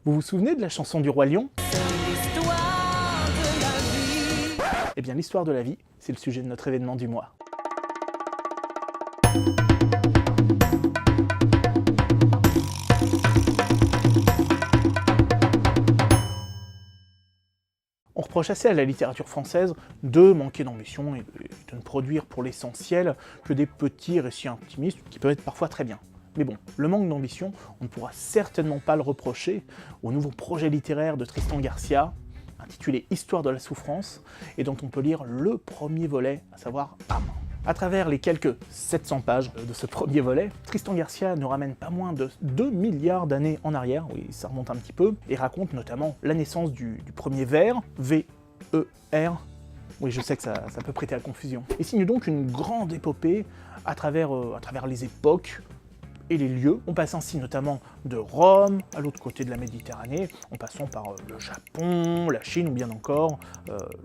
Vous vous souvenez de la chanson du Roi Lion? Eh bien, l'histoire de la vie, c'est le sujet de notre événement du mois. On reproche assez à la littérature française de manquer d'ambition et de ne produire pour l'essentiel que des petits récits intimistes qui peuvent être parfois très bien. Mais bon, le manque d'ambition, on ne pourra certainement pas le reprocher au nouveau projet littéraire de Tristan Garcia, intitulé Histoire de la souffrance, et dont on peut lire le premier volet, à savoir Âme. À travers les quelques 700 pages de ce premier volet, Tristan Garcia nous ramène pas moins de 2 milliards d'années en arrière, oui, ça remonte un petit peu, et raconte notamment la naissance du premier ver, V-E-R, oui, je sais que ça peut prêter à confusion, et signe donc une grande épopée à travers les époques et les lieux. On passe ainsi notamment de Rome à l'autre côté de la Méditerranée, en passant par le Japon, la Chine ou bien encore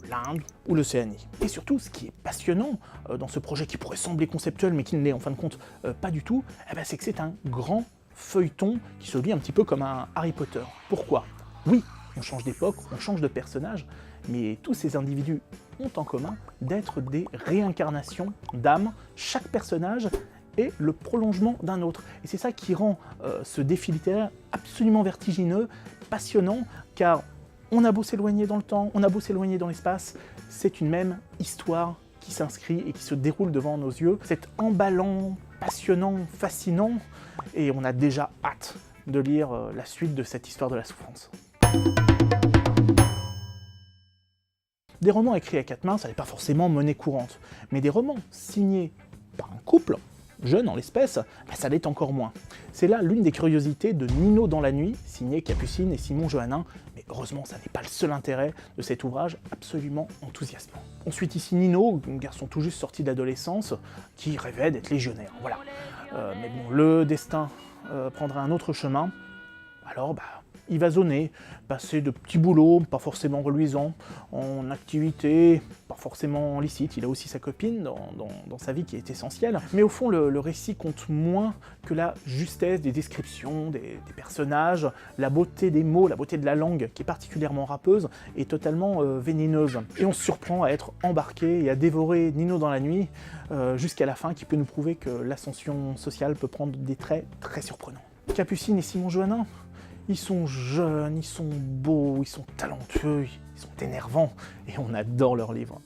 l'Inde ou l'Océanie. Et surtout, ce qui est passionnant dans ce projet qui pourrait sembler conceptuel mais qui ne l'est en fin de compte pas du tout, c'est que c'est un grand feuilleton qui se lit un petit peu comme un Harry Potter. Pourquoi? Oui, on change d'époque, on change de personnage, mais tous ces individus ont en commun d'être des réincarnations d'âmes. Chaque personnage est le prolongement d'un autre. Et c'est ça qui rend ce défi littéraire absolument vertigineux, passionnant, car on a beau s'éloigner dans le temps, on a beau s'éloigner dans l'espace, c'est une même histoire qui s'inscrit et qui se déroule devant nos yeux. C'est emballant, passionnant, fascinant, et on a déjà hâte de lire la suite de cette histoire de la souffrance. Des romans écrits à quatre mains, ça n'est pas forcément monnaie courante, mais des romans signés par un couple, jeune en l'espèce, ça l'est encore moins. C'est là l'une des curiosités de Nino dans la nuit, signé Capucine et Simon Johannin, mais heureusement ça n'est pas le seul intérêt de cet ouvrage absolument enthousiasmant. On suit ici Nino, un garçon tout juste sorti d'adolescence, qui rêvait d'être légionnaire, voilà. Mais bon, le destin prendra un autre chemin, alors il va zoner, passer de petits boulots, pas forcément reluisants, en activités, pas forcément licites. Il a aussi sa copine dans sa vie qui est essentielle. Mais au fond, le récit compte moins que la justesse des descriptions, des personnages, la beauté des mots, la beauté de la langue, qui est particulièrement râpeuse et totalement vénéneuse. Et on se surprend à être embarqué et à dévorer Nino dans la nuit, jusqu'à la fin, qui peut nous prouver que l'ascension sociale peut prendre des traits très surprenants. Capucine et Simon Johannin, ils sont jeunes, ils sont beaux, ils sont talentueux, ils sont énervants, et on adore leurs livres.